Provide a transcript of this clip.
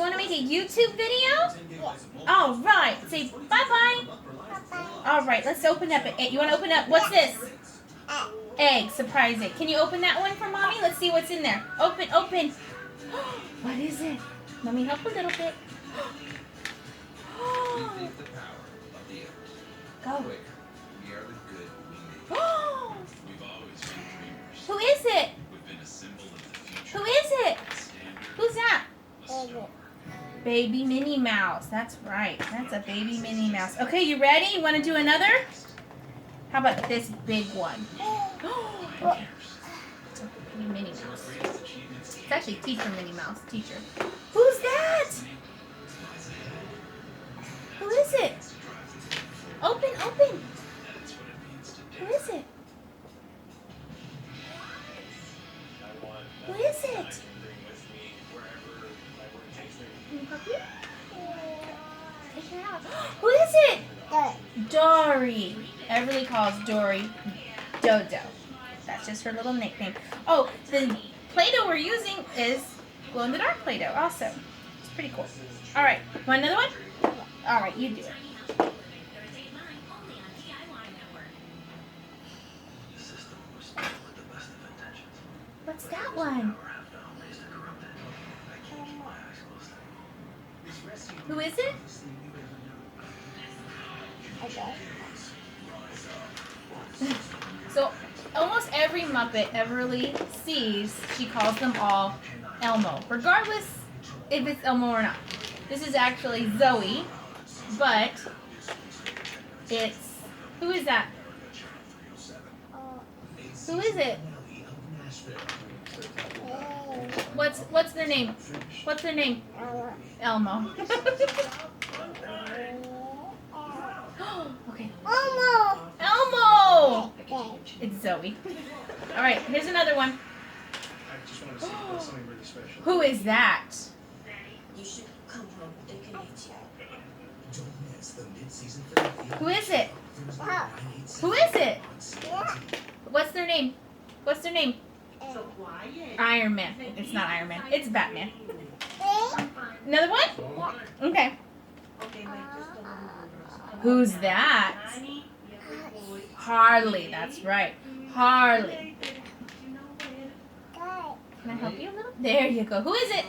want to make a YouTube video? All right. Say bye-bye. All right, let's open up it. You want to open up? What's this? Egg. Surprise it. Can you open that one for Mommy? Let's see what's in there. Open, open. What is it? Let me help a little bit. Go. Who is it? Who is it? Who's that? Baby Minnie Mouse. That's right. That's a baby Minnie Mouse. Okay, you ready? You want to do another? How about this big one? It's a baby Minnie Mouse. It's actually Teacher Minnie Mouse. Teacher. Who's that? Who is it? Open, open. Who is it? Who is it? Can you help you? Take her out. Who is it? Dory. Everybody calls Dory Dodo. That's just her little nickname. Oh, the Play-Doh we're using is glow-in-the-dark Play-Doh also. It's pretty cool. All right, want another one? All right, you do it. What's that one? Who is it? Okay. So almost every Muppet Everly sees, she calls them all Elmo, regardless if it's Elmo or not. This is actually Zoe, but it's, who is that? Who is it? What's their name? What's their name? Elmo. Okay. Elmo! It's Zoe. All right, here's another one. Who is that? Who is it? Who is it? What's their name? What's their name? Iron Man. It's not Iron Man. It's Batman. Another one? Okay. Who's that? Harley. That's right. Harley. Can I help you a little? There you go. Who is it?